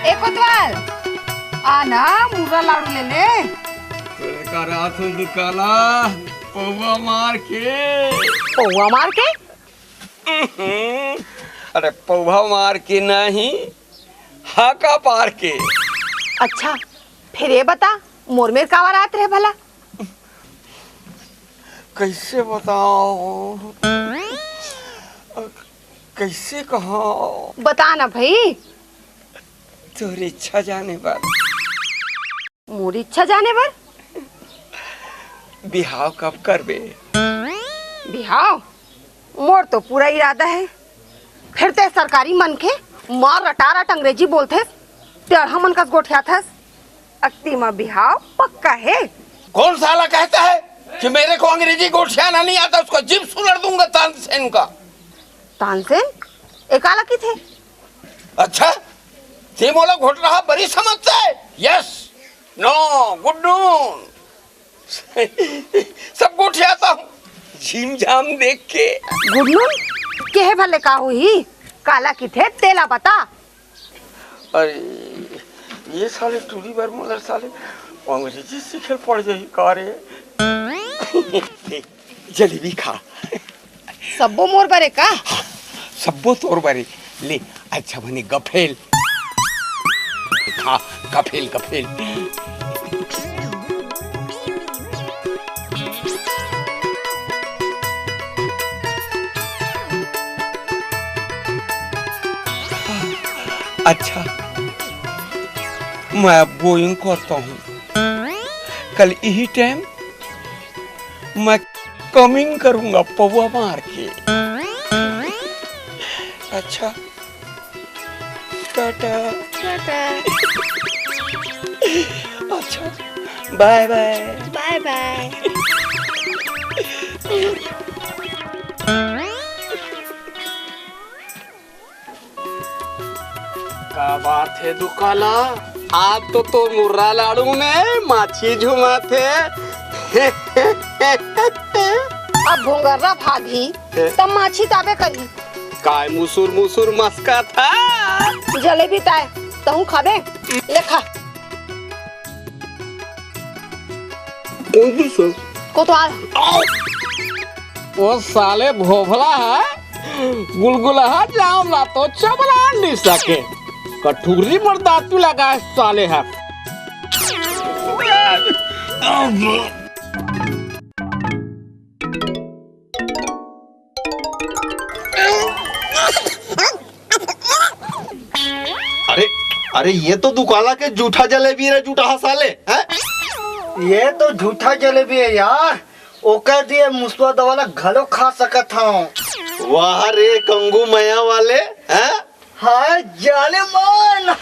ए कोतवाल आना मुर्रा लाडू ले ले। काला पौवा मार के। पौवा मार के? अरे पौवा मार के नहीं, हाका पार के। अच्छा फिर ये बता मोर में कावा रात रहे भला? कैसे बताओ, कैसे कहो? बता ना भाई। तोरी इच्छा जाने पर। मोरी इच्छा जाने पर? बिहाव कब करबे? बिहाव मोर तो पूरा इरादा है। फिर ते सरकारी मन के मार रटारट अंग्रेजी बोलते टेढ़ा मन का गोठिया था। अक्ति में बिहाव पक्का है। कौन साला कहता है कि मेरे को अंग्रेजी गोठियाना नहीं आता? उसको जिप सुलड़ दूंगा तानसेन का। तानसेन एकाला की थे? अच्छा ते मोला घोट रहा बड़ी समझता है। यस नो गुड नून सब गोठियाता हूँ झीम झाम देख के। गुडनून के है भले का हुई काला की थे तेला बता। अरे ये साले टूरी बार मोलर साले अंग्रेजी सीखे पड़ जाई कारे। जलेबी खा। सबो मोर बरे का? सबो तोर बारे ले। अच्छा बने गफेल खा। गफेल गफेल अच्छा मैं बोइंग करता हूँ। कल यही टाइम मैं कमिंग करूंगा पौवा मार के। अच्छा टाटा टाटा। अच्छा बाय बाय बाय बाय। क्या बात है दुकाला, आज तो मुर्रा लाडू में माछी झुमा थे। अब भोंगर्रा भागी तब माछी ताबे करी। काय मुसुर मुसुर मस्का था। जलेबी ताए तहु खाबे ले खा। कौन भी सर? कोतवाल वो साले भोभला है, गुलगुला जाम ला तो चबला नहीं सके। कटोरी पर दांतू लगा साले है। अरे अरे ये तो दुकाला के जूठा जलेबी रे जूठा साले हैं? ये तो झूठा जलेबी है यार। ओकर दिए मुसवा दवाला घलो खा सकत हूँ। वाह रे कंगू मया वाले हैं? हाँ जाने मन।